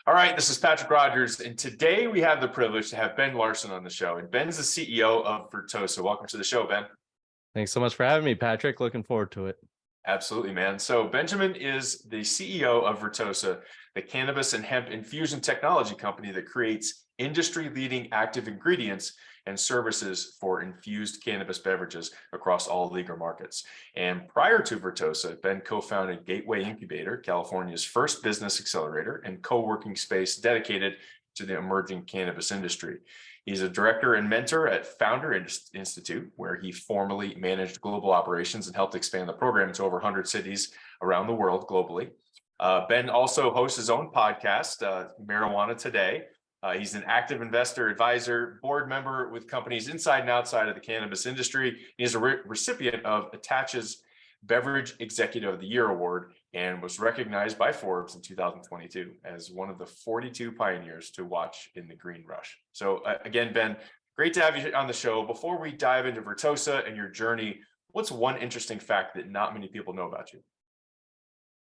All right, this is Patrick Rogers, and today we have the privilege to have Ben Larson on the show. And Ben's the CEO of Vertosa. Welcome to the show, Ben. Thanks so much for having me, Patrick. Looking forward to it. Absolutely, man. So Benjamin is the CEO of Vertosa, the cannabis and hemp infusion technology company that creates industry-leading active ingredients and services for infused cannabis beverages across all legal markets. And prior to Vertosa, Ben co-founded Gateway Incubator, California's first business accelerator and co-working space dedicated to the emerging cannabis industry. He's a director and mentor at Founder Institute, where he formerly managed global operations and helped expand the program to over 100 cities around the world globally. Ben also hosts his own podcast, Marijuana Today. He's an active investor, advisor, board member with companies inside and outside of the cannabis industry. He's a recipient of ATACH's Beverage Executive of the Year Award and was recognized by Forbes in 2022 as one of the 42 pioneers to watch in the green rush. So again, Ben, great to have you on the show. Before we dive into Vertosa and your journey, what's one interesting fact that not many people know about you?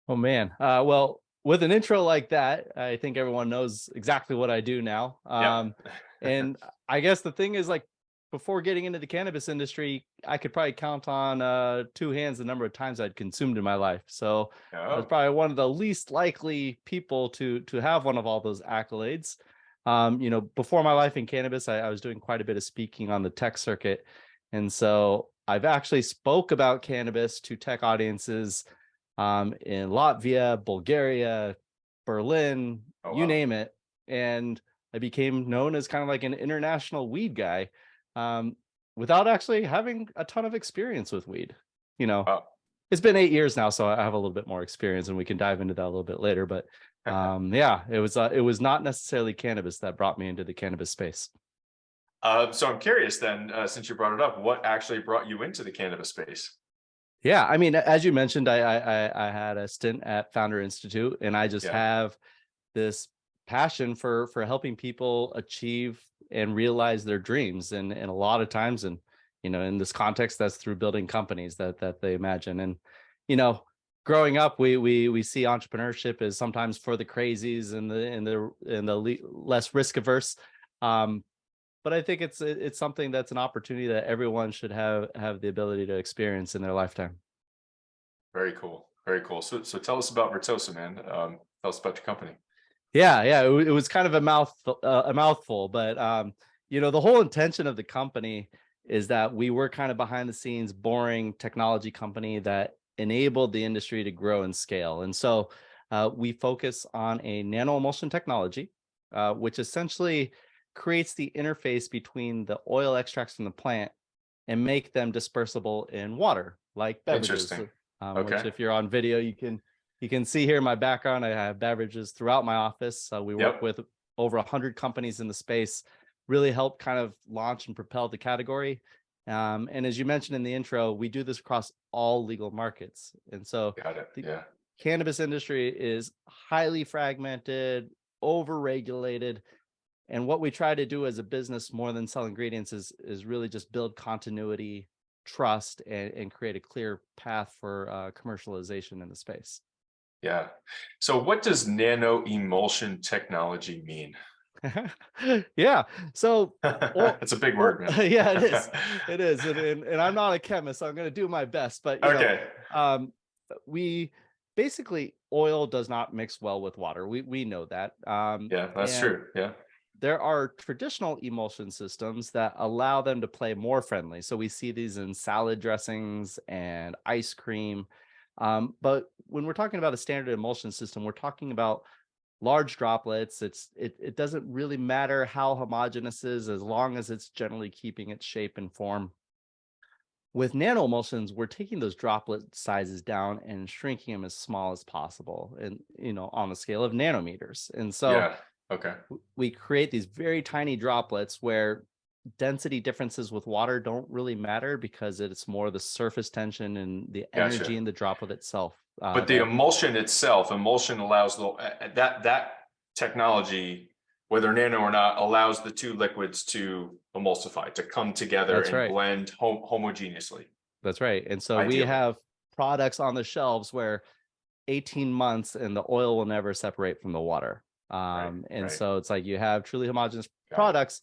Oh, man. Well, with an intro like that, I think everyone knows exactly what I do now. And I guess the thing is, like, before getting into the cannabis industry, I could probably count on two hands the number of times I'd consumed in my life. So I was probably one of the least likely people to have one of all those accolades. Before my life in cannabis, I was doing quite a bit of speaking on the tech circuit. And so I've actually spoke about cannabis to tech audiences in Latvia, Bulgaria, Berlin, you name it. And I became known as kind of like an international weed guy without actually having a ton of experience with weed. It's been 8 years now, so I have a little bit more experience, and we can dive into that a little bit later. But it was not necessarily cannabis that brought me into the cannabis space. So I'm curious then, since you brought it up, what actually brought you into the cannabis space? Yeah, I mean, as you mentioned, I had a stint at Founder Institute, and I just have this passion for helping people achieve and realize their dreams, and a lot of times, and in this context, that's through building companies that they imagine. And growing up, we see entrepreneurship as sometimes for the crazies and the less risk averse. But I think it's something that's an opportunity that everyone should have the ability to experience in their lifetime. Very cool. Very cool. So tell us about Vertosa, man. Tell us about your company. Yeah. It was kind of a mouthful, but the whole intention of the company is that we were kind of behind the scenes, boring technology company that enabled the industry to grow and scale. And so we focus on a nano emulsion technology, which essentially creates the interface between the oil extracts from the plant and make them dispersible in water, like beverages. Which, if you're on video, you can see here in my background. I have beverages throughout my office. We work with over 100 companies in the space, really help kind of launch and propel the category. And as you mentioned in the intro, we do this across all legal markets. And so the cannabis industry is highly fragmented, overregulated. And what we try to do as a business, more than sell ingredients, is really just build continuity, trust, and create a clear path for commercialization in the space. Yeah. So what does nano emulsion technology mean? Yeah. So it's a big word, man. Yeah, it is. It is. And I'm not a chemist, so I'm going to do my best. But we basically, oil does not mix well with water. We know that. That's true. Yeah. There are traditional emulsion systems that allow them to play more friendly. So we see these in salad dressings and ice cream. But when we're talking about a standard emulsion system, we're talking about large droplets. It doesn't really matter how homogeneous it is, as long as it's generally keeping its shape and form. With nano emulsions, we're taking those droplet sizes down and shrinking them as small as possible, and on the scale of nanometers. And so we create these very tiny droplets where density differences with water don't really matter, because it's more the surface tension and the energy in the droplet itself. But the emulsion itself, allows that technology, whether nano or not, allows the two liquids to emulsify, to come together blend homogeneously. That's right. And so we have products on the shelves where 18 months and the oil will never separate from the water. Right. And Right. so it's like you have truly homogeneous Got it. products.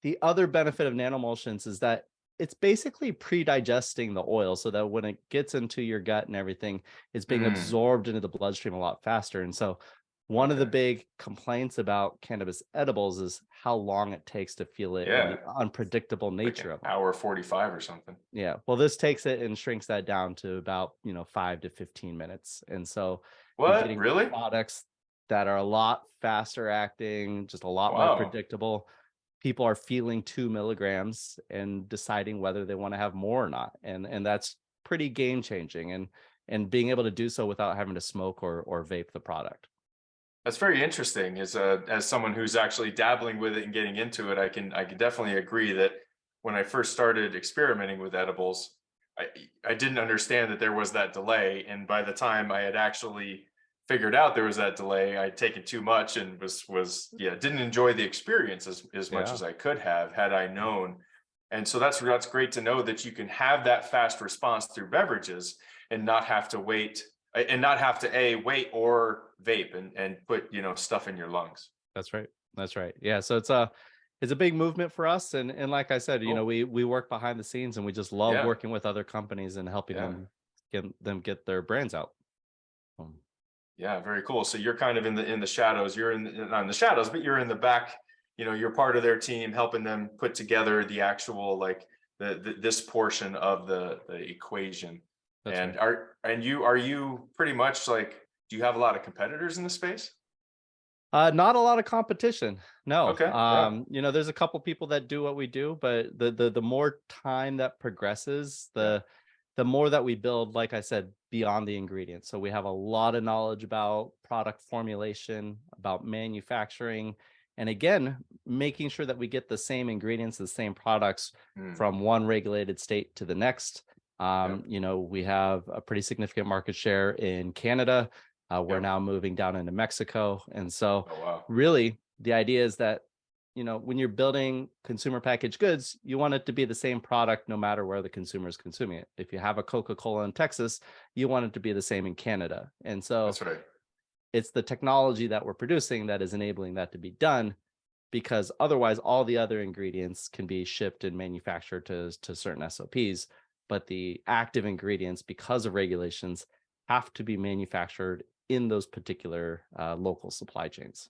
The other benefit of nanomulsions is that it's basically pre-digesting the oil so that when it gets into your gut and everything, it's being Mm, absorbed into the bloodstream a lot faster. And so one of the okay. big complaints about cannabis edibles is how long it takes to feel it and Yeah. the unpredictable Like an nature of them. hour 45 or something. Yeah. Well, this takes it and shrinks that down to about, 5 to 15 minutes. And so you're What? getting Really? products that are a lot faster acting, just a lot more Wow. predictable. People are feeling 2 milligrams and deciding whether they want to have more or not. And that's pretty game changing and being able to do so without having to smoke or vape the product. That's very interesting. As someone who's actually dabbling with it and getting into it, I can definitely agree that when I first started experimenting with edibles, I I didn't understand that there was that delay, and by the time I had actually figured out there was that delay, I'd taken too much and was yeah, didn't enjoy the experience as much Yeah. as I could have had I known. And so that's great to know that you can have that fast response through beverages and not have to wait and not have to wait or vape and put stuff in your lungs. That's right. That's right. Yeah. So it's a big movement for us. And like I said, Cool. we work behind the scenes and we just love Yeah. working with other companies and helping Yeah. them get their brands out. Um, Yeah, very cool. So you're kind of in the shadows. You're not in the shadows, but you're in the back. You're part of their team, helping them put together the actual like this portion of the equation. that's right. And are you pretty much like, do you have a lot of competitors in the space? Not a lot of competition. No. Okay. Yeah. There's a couple people that do what we do, but the more time that progresses, Yeah. the more that we build, like I said, beyond the ingredients. So we have a lot of knowledge about product formulation, about manufacturing, and again, making sure that we get the same ingredients, the same products Mm, from one regulated state to the next. yep. We have a pretty significant market share in Canada. We're Yep. now moving down into Mexico. And so, Oh wow. really, the idea is that, when you're building consumer packaged goods, you want it to be the same product no matter where the consumer is consuming it. If you have a Coca-Cola in Texas, you want it to be the same in Canada. And so, That's right. it's the technology that we're producing that is enabling that to be done because otherwise all the other ingredients can be shipped and manufactured to certain SOPs, but the active ingredients, because of regulations, have to be manufactured in those particular local supply chains.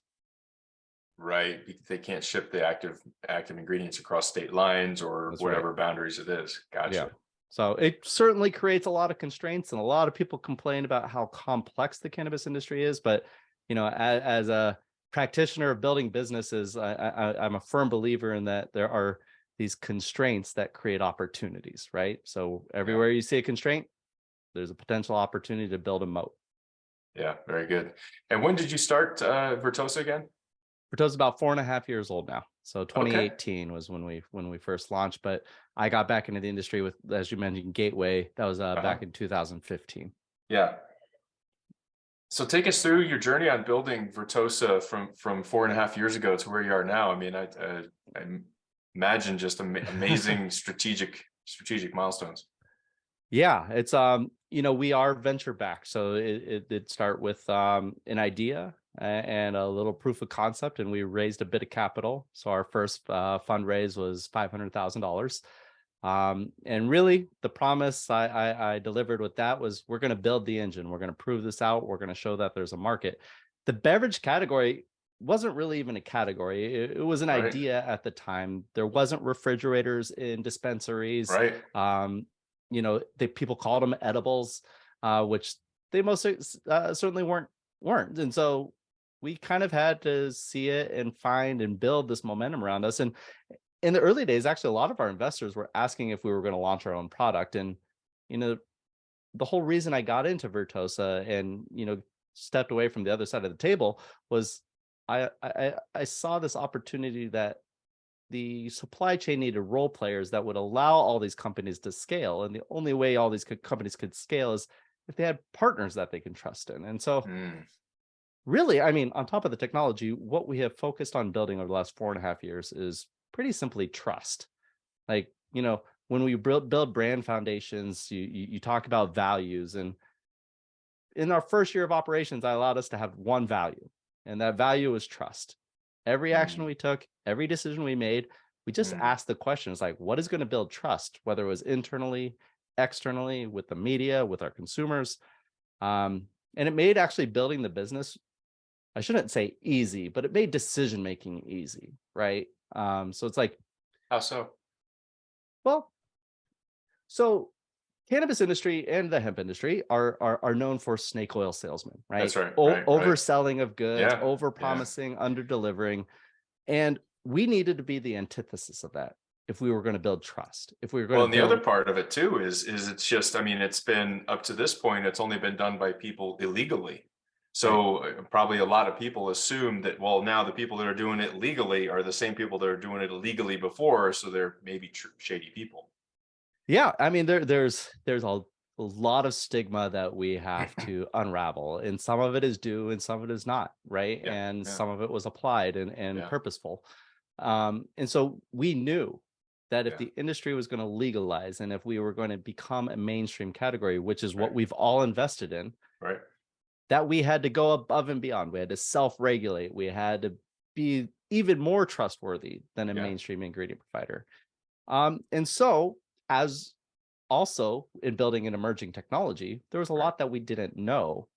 Right. They can't ship the active ingredients across state lines or That's right. whatever boundaries it is. Yeah. Gotcha. So it certainly creates a lot of constraints, and a lot of people complain about how complex the cannabis industry is. But as a practitioner of building businesses, I'm a firm believer in that there are these constraints that create opportunities, right? So Yeah. everywhere you see a constraint, there's a potential opportunity to build a moat. Yeah. Very good. And when did you start Vertosa again? Verto's about 4.5 years old now. So Okay. 2018 was when we first launched, but I got back into the industry with, as you mentioned, Gateway. That was Uh-huh. back in 2015. Yeah. So take us through your journey on building Vertosa from 4.5 years ago to where you are now. I mean, I imagine just amazing strategic milestones. Yeah, it's we are venture backed, so it did start with an idea and a little proof of concept, and we raised a bit of capital. So our first fundraise was $500,000. And really, the promise I delivered with that was we're going to build the engine. We're going to prove this out. We're going to show that there's a market. The beverage category wasn't really even a category. It was an Right. idea at the time. There wasn't refrigerators in dispensaries. Right. People called them edibles, which they most certainly weren't. And so we kind of had to see it and find and build this momentum around us. And in the early days, actually, a lot of our investors were asking if we were going to launch our own product. And, you know, the whole reason I got into Vertosa and, stepped away from the other side of the table was I saw this opportunity that the supply chain needed role players that would allow all these companies to scale. And the only way all these companies could scale is if they had partners that they can trust in. And so, Mm, really, I mean, on top of the technology, what we have focused on building over the last 4.5 years is pretty simply trust. Like, when we build brand foundations, you talk about values. And in our first year of operations, I allowed us to have one value. And that value was trust. Every action Mm, we took, every decision we made, we just mm, asked the questions like, what is going to build trust, whether it was internally, externally, with the media, with our consumers. And it made actually building the business, I shouldn't say easy, but it made decision making easy, right? So it's like, how so? well, so cannabis industry and the hemp industry are known for snake oil salesmen, right? That's right, right, right. Overselling of goods, Yeah, over yeah. promising, under delivering. And we needed to be the antithesis of that if we were going to build trust, if we were going Well, to and the other build. part of it too is it's just, I mean, it's been up to this point, it's only been done by people illegally. Right. So probably a lot of people assume that, well, now the people that are doing it legally are the same people that are doing it illegally before, so they're maybe shady people. Yeah, I mean there's a lot of stigma that we have to unravel, and some of it is due and some of it is not, right? Yeah, And yeah, some of it was applied and yeah, purposeful. And so we knew that if yeah. the industry was going to legalize and if we were going to become a mainstream category, which is what Right, we've all invested in, right. that we had to go above and beyond. We had to self-regulate. We had to be even more trustworthy than a Yeah, mainstream ingredient provider. And so, as also in building an emerging technology, there was a right. lot that we didn't know.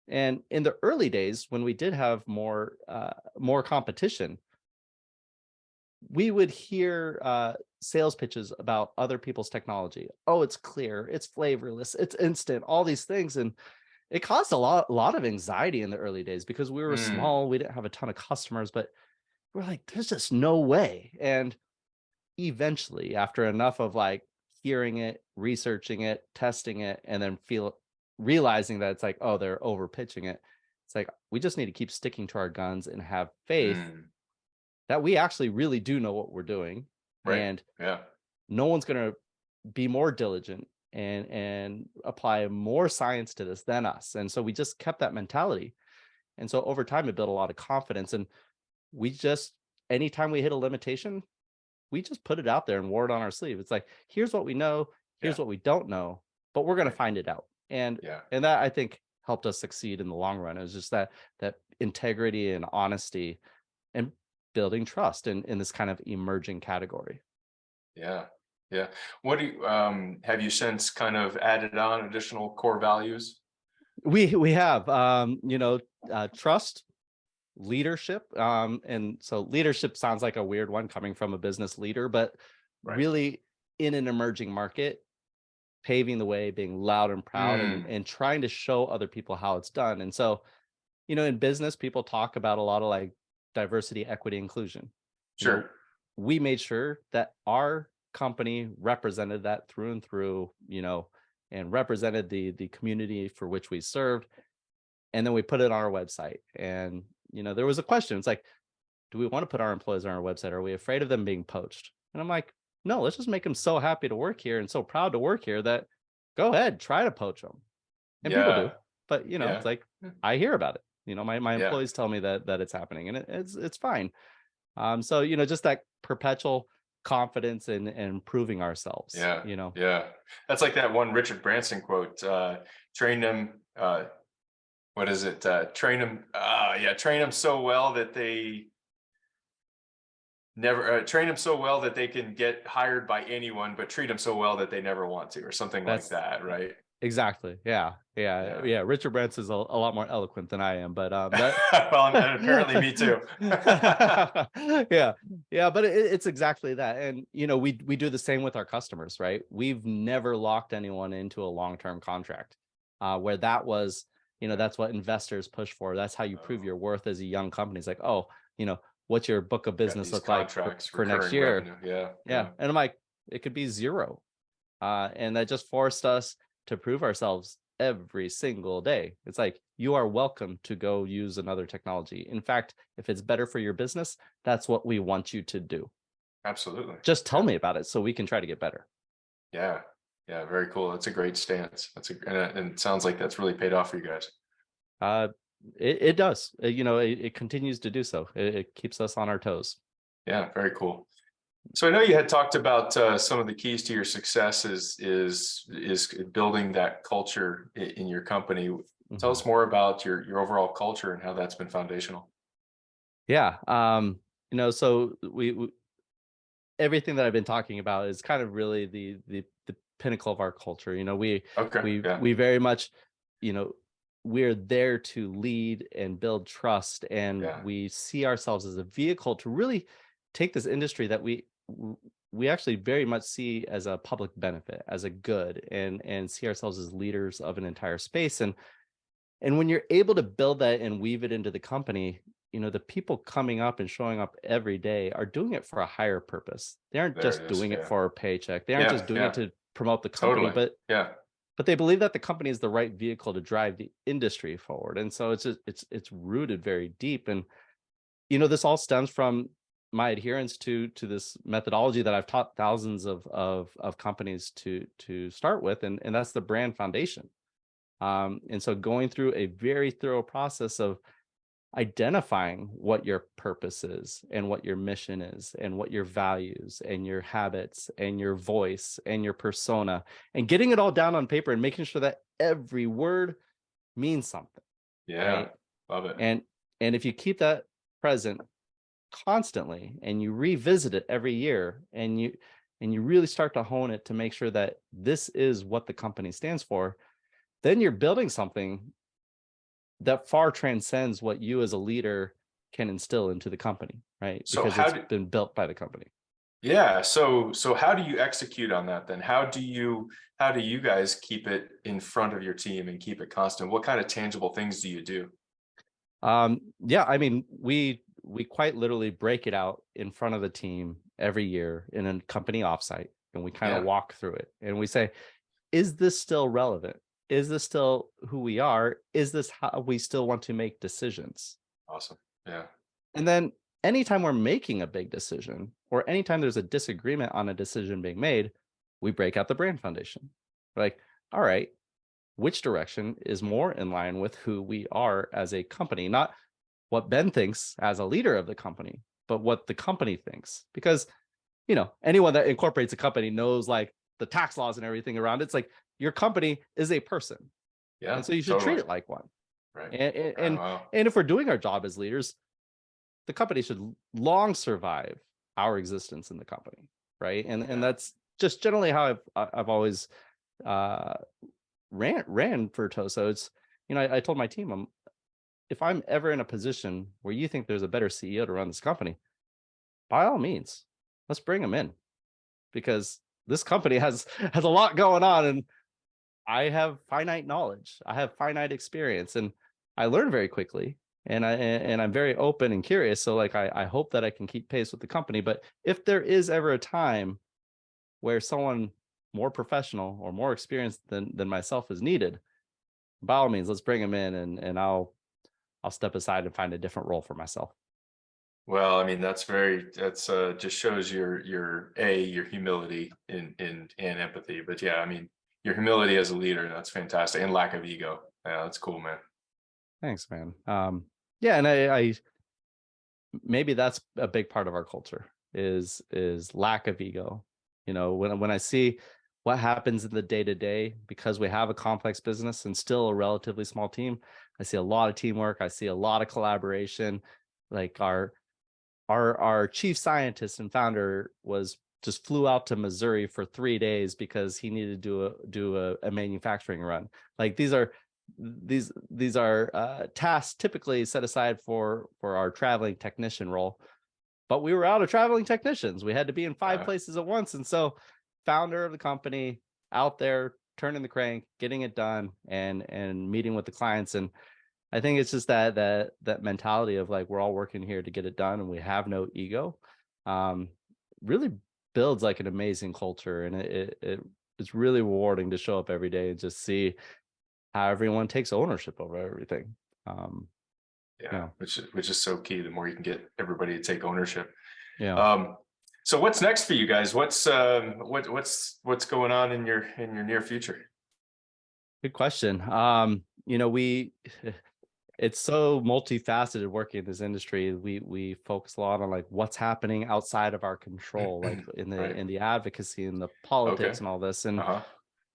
And in the early days, when we did have more competition, we would hear sales pitches about other people's technology. Oh, it's clear, it's flavorless, it's instant, all these things, and it caused a lot of anxiety in the early days because we were Mm, small, we didn't have a ton of customers, but we're like, there's just no way. And eventually, after enough of like hearing it, researching it, testing it, and then realizing that it's like, oh, they're over pitching it. It's like we just need to keep sticking to our guns and have faith mm, that we actually really do know what we're doing, right. and Yeah, no one's going to be more diligent and apply more science to this than us. And so we just kept that mentality. And so over time, it built a lot of confidence. And we just, anytime we hit a limitation, we just put it out there and wore it on our sleeve. It's like, here's what we know, yeah, here's what we don't know, but we're going to right. find it out. And Yeah. that I think helped us succeed in the long run. It was just that integrity and honesty and building trust in this kind of emerging category. Yeah. Yeah. What do you have you since kind of added on additional core values? We have trust, leadership, and so leadership sounds like a weird one coming from a business leader, but Right. really in an emerging market, paving the way, being loud and proud, and Mm, and trying to show other people how it's done. And so, in business, people talk about a lot of like diversity, equity, inclusion. You know, sure. we made sure that our company represented that through and through, and represented the community for which we served. And then we put it on our website. And there was a question. It's like, do we want to put our employees on our website? Are we afraid of them being poached? And I'm like, no, let's just make them so happy to work here and so proud to work here that go ahead, try to poach them. And people do. Yeah. But it's Yeah. like I hear about it. My Yeah. employees tell me that it's happening, and it's fine. So just that perpetual confidence and proving ourselves, Yeah. Yeah. That's like that one Richard Branson quote, train them, what is it? Train them so well that they never train them so well that they can get hired by anyone, but treat them so well that they never want to, or something like That's that, right? exactly. Yeah. Yeah. Yeah. Yeah. Richard Branson's a lot more eloquent than I am, but that Well, and apparently me too. yeah. Yeah, but it's exactly that. And we do the same with our customers, right? We've never locked anyone into a long-term contract. Where that was, Yeah. that's what investors push for. That's how you prove Oh, your worth as a young company. It's like, oh, what's your book of got business these look like for, contracts, for next recurring year? revenue. Yeah. Yeah. Yeah. And I'm like, it could be zero. And that just forced us to prove ourselves every single day. It's like, you are welcome to go use another technology. In fact, if it's better for your business, that's what we want you to do. Absolutely. Just tell Yeah. me about it so we can try to get better. Yeah. Yeah. Very cool. That's a great stance. And it sounds like that's really paid off for you guys. Uh, it does. It continues to do so. It keeps us on our toes. Yeah. Very cool. So I know you had talked about some of the keys to your success is building that culture in your company. Tell Mhm. us more about your overall culture and how that's been foundational. Yeah. So everything that I've been talking about is kind of really the pinnacle of our culture. Okay. Yeah. We very much, you know, we're there to lead and build trust, and Yeah. we see ourselves as a vehicle to really take this industry that we actually very much see as a public benefit, as a good, and see ourselves as leaders of an entire space. And when you're able to build that and weave it into the company, the people coming up and showing up every day are doing it for a higher purpose. They aren't There just it is. doing it Yeah. for a paycheck. They aren't Yeah. just doing it Yeah. to promote the company, Totally. but Yeah. they believe that the company is the right vehicle to drive the industry forward. And so it's rooted very deep. And this all stems from my adherence to this methodology that I've taught thousands of companies to start with, and that's the brand foundation. And so going through a very thorough process of identifying what your purpose is and what your mission is and what your values and your habits and your voice and your persona, and getting it all down on paper and making sure that every word means something, Yeah. right? Love it. And if you keep that present constantly and you revisit it every year, and you really start to hone it to make sure that this is what the company stands for, then you're building something that far transcends what you as a leader can instill into the company, right? So Because how it's do been built by the company. Yeah, so how do you execute on that then? How do you guys keep it in front of your team and keep it constant? What kind of tangible things do you do? Yeah, I mean, we quite literally break it out in front of the team every year in a company offsite, and we kind of Yeah, walk through it and we say, is this still relevant? Is this still who we are? Is this how we still want to make decisions? awesome. Yeah, And then anytime we're making a big decision, or anytime there's a disagreement on a decision being made, we break out the brand foundation. Like, all right, which direction is more in line with who we are as a company? Not what Ben thinks as a leader of the company, but what the company thinks. Because, anyone that incorporates a company knows like the tax laws and everything around it. It's like your company is a person. yeah, And so you should treat totally. it like one. Right. And, and, Oh, and wow. and if we're doing our job as leaders, the company should long survive our existence in the company, right? And Yeah, that's just generally how I've always uh, ran Vertosa. It's I told my team, if I'm ever in a position where you think there's a better CEO to run this company, by all means, let's bring him in, because this company has a lot going on, and I have finite knowledge, I have finite experience, and I learn very quickly, and I'm very open and curious. So like I hope that I can keep pace with the company. But if there is ever a time where someone more professional or more experienced than myself is needed, by all means, let's bring him in, and I'll step aside and find a different role for myself. well, I mean, that's just shows your humility and empathy. But yeah, I mean, your humility as a leader, that's fantastic, and lack of ego. Yeah, that's cool, man. Thanks, man. Yeah, and I maybe that's a big part of our culture is lack of ego. When I see what happens in the day to day, because we have a complex business and still a relatively small team, I see a lot of teamwork, I see a lot of collaboration. Like our chief scientist and founder was just flew out to Missouri for 3 days because he needed to do a manufacturing run. Like these are tasks typically set aside for our traveling technician role, but we were out of traveling technicians. We had to be in 5 places at once, and so founder of the company out there turning the crank, getting it done, and meeting with the clients. And I think it's just that mentality of like we're all working here to get it done, and we have no ego. Um, Really builds like an amazing culture, and it's really rewarding to show up every day and just see how everyone takes ownership over everything. Um, you Yeah, know, which is so key. The more you can get everybody to take ownership. yeah. Um, so what's next for you guys? What's going on in your near future? Good question. We it's so multifaceted working in this industry. We focus a lot on like what's happening outside of our control, like in the Right. in the advocacy and the politics Okay. and all this. And Uh-huh.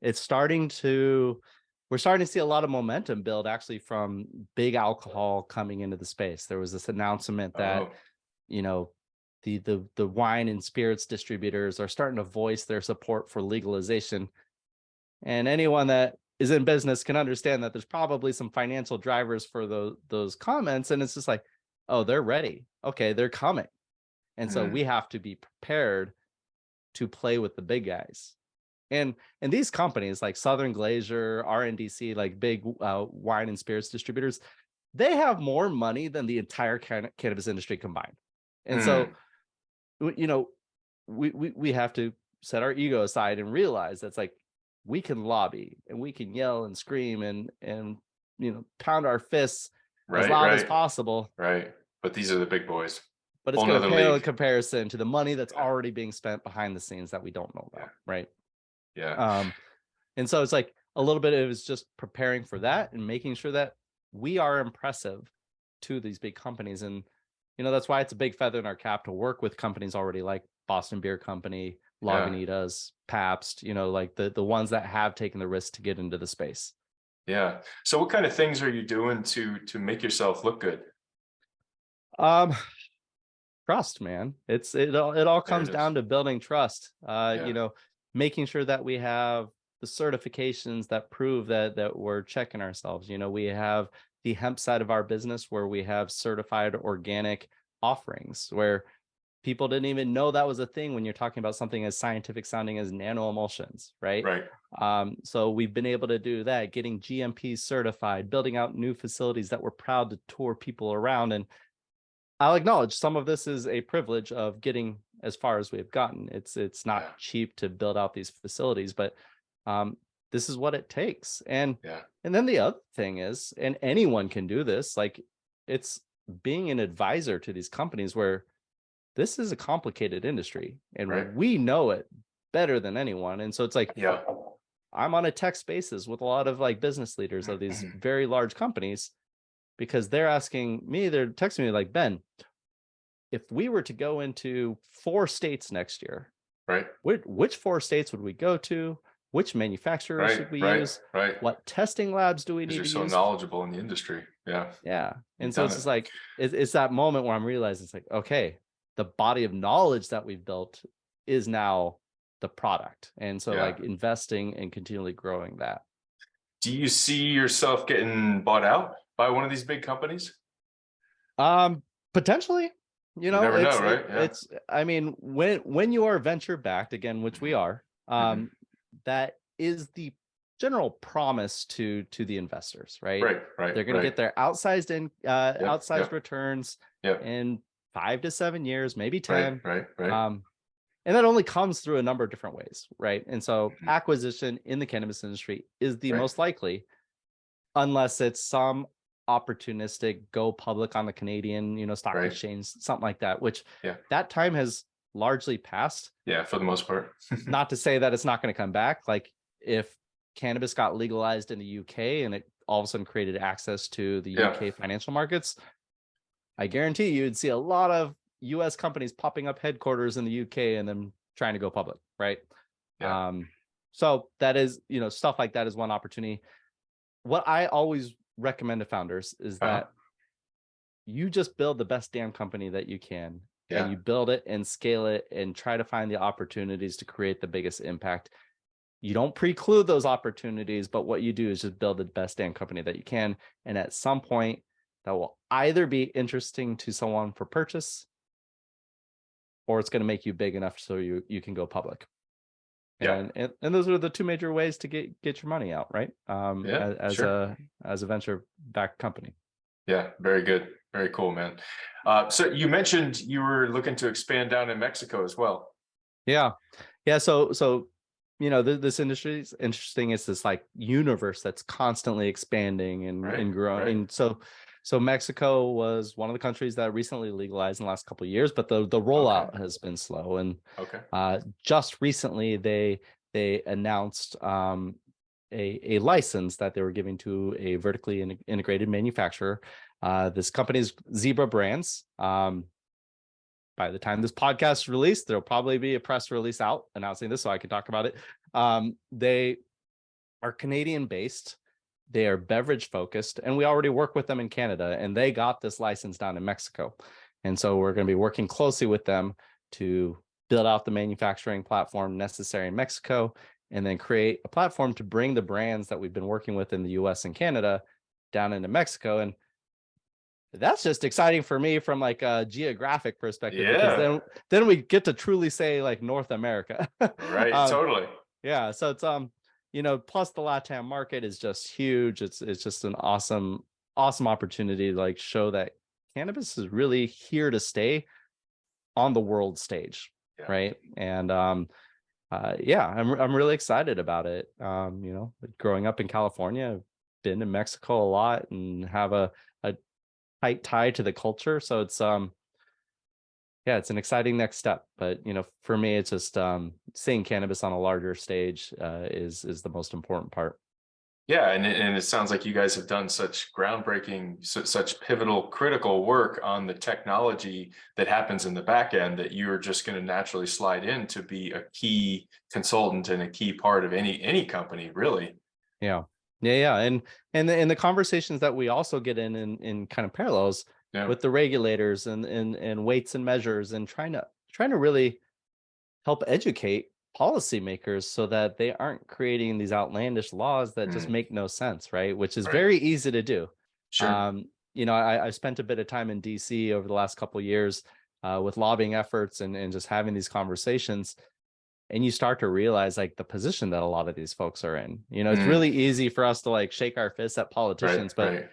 it's starting to we're starting to see a lot of momentum build actually from big alcohol coming into the space. There was this announcement that, Oh, you know, the wine and spirits distributors are starting to voice their support for legalization. And anyone that is in business can understand that there's probably some financial drivers for those comments. And it's just like, oh, they're ready. Okay, they're coming. And so we have to be prepared to play with the big guys. And these companies like Southern Glacier, RNDC, like big wine and spirits distributors, they have more money than the entire cannabis industry combined. And so, you know, we have to set our ego aside and realize that's like, we can lobby and we can yell and scream and you know, pound our fists as loud as possible. Right. But these are the big boys. But it's going to pale in comparison to the money that's already being spent behind the scenes that we don't know about. Right. Yeah. And so it's like a little bit of it's just preparing for that and making sure that we are impressive to these big companies. And, you know, that's why it's a big feather in our cap to work with companies already like Boston Beer Company, Lagunitas, Pabst, you know, like the ones that have taken the risk to get into the space. Yeah. So what kind of things are you doing to make yourself look good? Trust, man. It all comes down to building trust. You know, making sure that we have the certifications that prove that we're checking ourselves. You know, we have the hemp side of our business where we have certified organic offerings where people didn't even know that was a thing when you're talking about something as scientific sounding as nano emulsions, right? So we've been able to do that, getting GMP certified, building out new facilities that we're proud to tour people around. And I'll acknowledge some of this is a privilege of getting as far as we've gotten. It's not cheap to build out these facilities, but this is what it takes. And then the other thing is, and anyone can do this, like it's being an advisor to these companies where this is a complicated industry and we know it better than anyone. And so it's like, I'm on a text basis with a lot of like business leaders of these very large companies because they're asking me, they're texting me like, Ben, if we were to go into 4 states next year, which 4 states would we go to? Which manufacturers should we use? What testing labs do we need to use? You're so knowledgeable in the industry. Yeah. And so it's just like, it's that moment where I'm realizing it's like, okay, the body of knowledge that we've built is now the product. And so like investing and continually growing that. Do you see yourself getting bought out by one of these big companies? Potentially, you know, never know, right? It's, I mean, when you are venture backed again, which we are, that is the general promise to the investors, right? They're going to get their outsized returns in 5 to 7 years, maybe 10. And that only comes through a number of different ways, right? And so acquisition in the cannabis industry is the most likely, unless it's some opportunistic go public on the Canadian, you know, stock exchange, something like that, which that time has largely passed. Yeah, for the most part. Not to say that it's not going to come back. Like if cannabis got legalized in the UK and it all of a sudden created access to the UK financial markets, I guarantee you'd see a lot of US companies popping up headquarters in the UK and then trying to go public, right? So that is, you know, stuff like that is one opportunity. What I always recommend to founders is that you just build the best damn company that you can. And you build it and scale it and try to find the opportunities to create the biggest impact. You don't preclude those opportunities, but what you do is just build the best damn company that you can. And at some point that will either be interesting to someone for purchase or it's going to make you big enough so you can go public. And those are the 2 major ways to get your money out, right? As a venture backed company. Yeah, very good. Very cool, man. So you mentioned you were looking to expand down in Mexico as well. Yeah. So, you know, this industry is interesting. It's this like universe that's constantly expanding and growing. And so Mexico was one of the countries that recently legalized in the last couple of years, but the rollout has been slow. And just recently they announced a license that they were giving to a vertically integrated manufacturer. This company's Zebra Brands. By the time this podcast is released, there'll probably be a press release out announcing this, so I can talk about it. They are Canadian based. They are beverage focused, and we already work with them in Canada, and they got this license down in Mexico. And so we're going to be working closely with them to build out the manufacturing platform necessary in Mexico, and then create a platform to bring the brands that we've been working with in the US and Canada down into Mexico. And that's just exciting for me from like a geographic perspective, because then we get to truly say like North America. Right. Totally. Yeah. So it's plus the LATAM market is just huge. It's just an awesome opportunity to like show that cannabis is really here to stay on the world stage. Yeah. Right. And I'm really excited about it. Growing up in California, I've been in Mexico a lot and have a tight tie to the culture. So it's it's an exciting next step. But for me, it's just seeing cannabis on a larger stage is the most important part. Yeah, and it sounds like you guys have done such groundbreaking, such pivotal, critical work on the technology that happens in the back end, that you're just going to naturally slide in to be a key consultant and a key part of any company, really. Yeah. And the conversations that we also get in kind of parallels with the regulators and weights and measures, and trying to really help educate policymakers so that they aren't creating these outlandish laws that just make no sense, right? Which is very easy to do. Sure. I spent a bit of time in DC over the last couple of years with lobbying efforts and just having these conversations. And you start to realize like the position that a lot of these folks are in. It's really easy for us to like shake our fists at politicians, but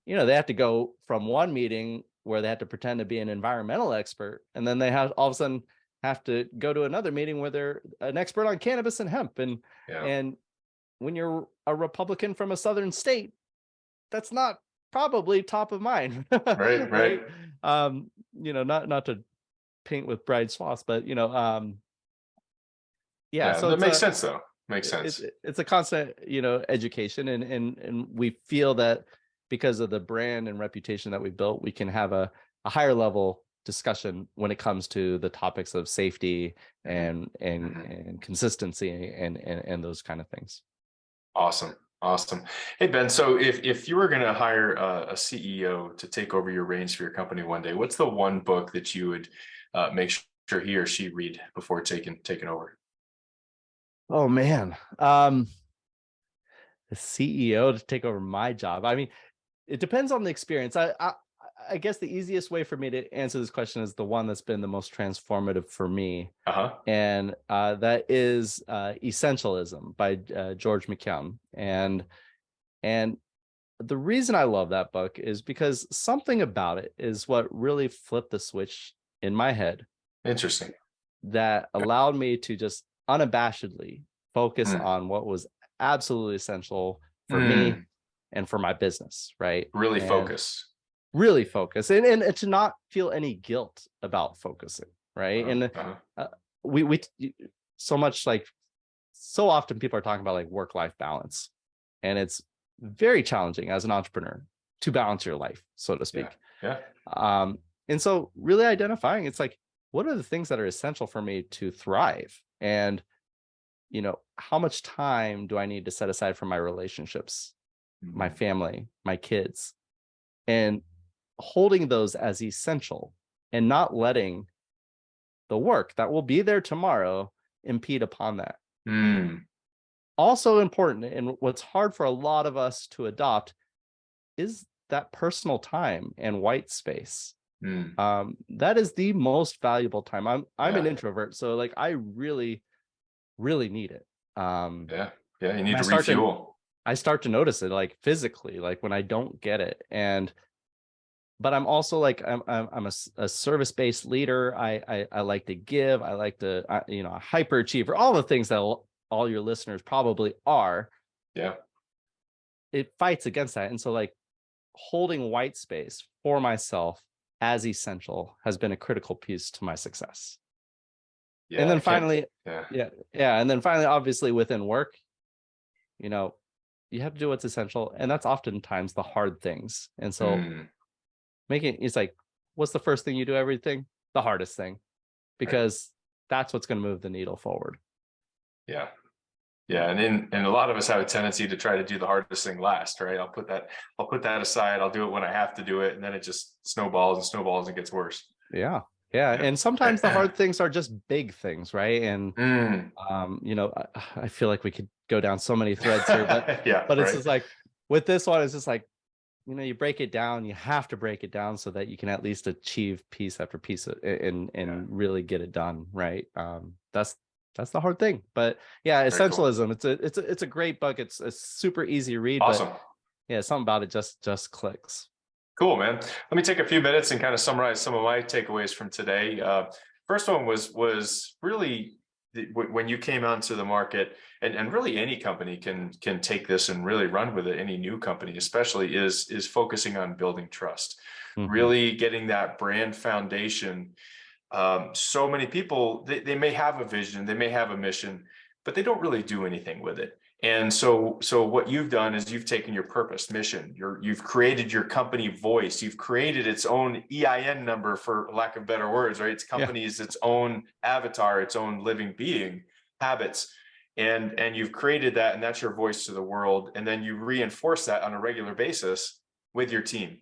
they have to go from one meeting where they have to pretend to be an environmental expert, and then they have all of a sudden have to go to another meeting where they're an expert on cannabis and hemp. And when you're a Republican from a southern state, that's not probably top of mind. Right. Not to paint with bright swaths, but so that makes sense though. Makes sense. It's a constant, education, and we feel that because of the brand and reputation that we built, we can have a higher level discussion when it comes to the topics of safety and consistency and those kind of things. Awesome. Hey, Ben, so if you were going to hire a CEO to take over your reins for your company one day, what's the one book that you would make sure he or she read before taking over? Oh man, the CEO to take over my job. I mean, it depends on the experience. I guess the easiest way for me to answer this question is the one that's been the most transformative for me. And that is Essentialism by George McKeown. And the reason I love that book is because something about it is what really flipped the switch in my head. Interesting. That allowed me to just unabashedly focus on what was absolutely essential for me and for my business, right? Really focus and to not feel any guilt about focusing, right? We so much, like, so often people are talking about like work-life balance, and it's very challenging as an entrepreneur to balance your life, so to speak. And so really identifying, it's like, what are the things that are essential for me to thrive? And how much time do I need to set aside for my relationships, my family, my kids, and holding those as essential and not letting the work that will be there tomorrow impede upon that. Also important, and what's hard for a lot of us to adopt, is that personal time and white space. That is the most valuable time. I'm an introvert, so like I really need it. You need to refuel. I start to notice it, like physically, like when I don't get it. But I'm also like, I'm a service-based leader. I like to give. I like to, a hyper achiever, all the things that all your listeners probably are. It fights against that. And so like holding white space for myself as essential has been a critical piece to my success. And then finally, and then finally, obviously within work, you have to do what's essential, and that's oftentimes the hard things. And so it's like, what's the first thing you do? Everything, the hardest thing, because that's what's going to move the needle forward. Yeah, and a lot of us have a tendency to try to do the hardest thing last, right? I'll put that aside. I'll do it when I have to do it, and then it just snowballs and snowballs and gets worse. Yeah. Yeah. And sometimes the Yeah. hard things are just big things, right? And you know, I feel like we could go down so many threads here, Yeah, but it's right. just like with this one, it's just like, you know, you break it down, you have to break it down so that you can at least achieve piece after piece and really get it done, right? That's the hard thing. But yeah, Very cool. essentialism, it's a great book. It's a super easy read, but Awesome. yeah, something about it just clicks. Cool, man. Let me take a few minutes and kind of summarize some of my takeaways from today. First one was really when you came onto the market, and really any company can take this and really run with it. Any new company, especially, is focusing on building trust, really getting that brand foundation. So many people, they may have a vision, they may have a mission, but they don't really do anything with it. And so what you've done is you've taken your purpose, mission, you've created your company voice, you've created its own EIN number, for lack of better words, right? Its company's its own avatar, its own living being, habits. And you've created that, and that's your voice to the world. And then you reinforce that on a regular basis with your team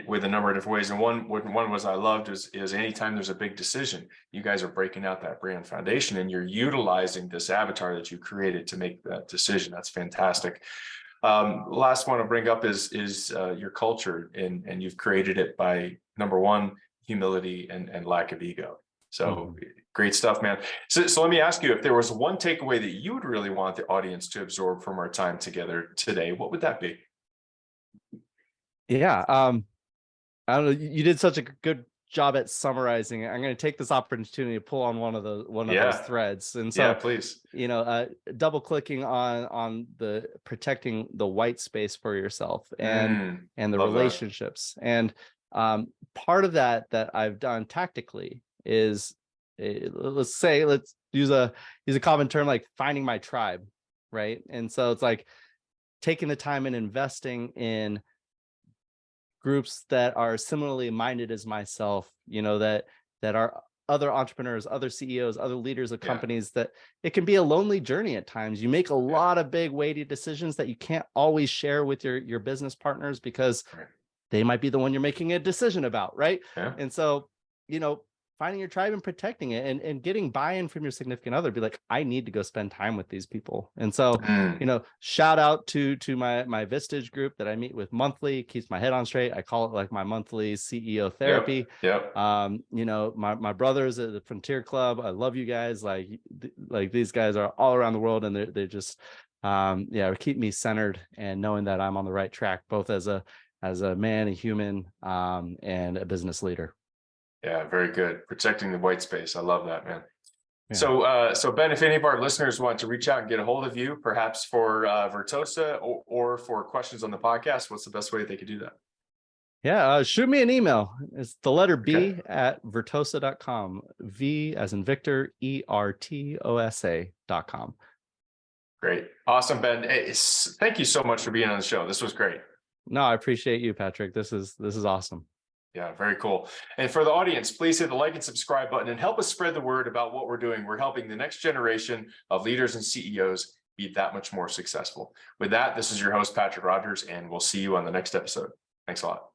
with a number of different ways. And one was I loved is anytime there's a big decision, you guys are breaking out that brand foundation and you're utilizing this avatar that you created to make that decision. That's fantastic. Last one I'll bring up is your culture, and you've created it by, number one, humility and lack of ego. So great stuff, man. So let me ask you, if there was one takeaway that you would really want the audience to absorb from our time together today, what would that be? Yeah. I don't know. You did such a good job at summarizing it. I'm going to take this opportunity to pull on one of those threads. And so, please. you know, double clicking on the protecting the white space for yourself and the relationships. And part of that I've done tactically is, let's use a common term like finding my tribe, right? And so it's like taking the time and investing in groups that are similarly minded as myself, you know, that are other entrepreneurs, other CEOs, other leaders of companies, that it can be a lonely journey at times. You make a lot of big weighty decisions that you can't always share with your business partners because they might be the one you're making a decision about, right? And so, you know, finding your tribe and protecting it and getting buy-in from your significant other, be like, I need to go spend time with these people. And so, you know, shout out to my Vistage group that I meet with monthly, keeps my head on straight. I call it like my monthly CEO therapy. You know, my brothers at the Frontier Club, I love you guys. Like these guys are all around the world, and they're just, keep me centered and knowing that I'm on the right track, both as a man, a human, and a business leader. Yeah, very good. Protecting the white space. I love that, man. Yeah. So Ben, if any of our listeners want to reach out and get a hold of you, perhaps for Vertosa or for questions on the podcast, what's the best way that they could do that? Yeah, shoot me an email. It's the letter B at vertosa.com. V as in Victor, ERTOSA.com. Great. Awesome, Ben. Hey, thank you so much for being on the show. This was great. No, I appreciate you, Patrick. This is awesome. Yeah, very cool. And for the audience, please hit the like and subscribe button and help us spread the word about what we're doing. We're helping the next generation of leaders and CEOs be that much more successful. With that, this is your host, Patrick Rogers, and we'll see you on the next episode. Thanks a lot.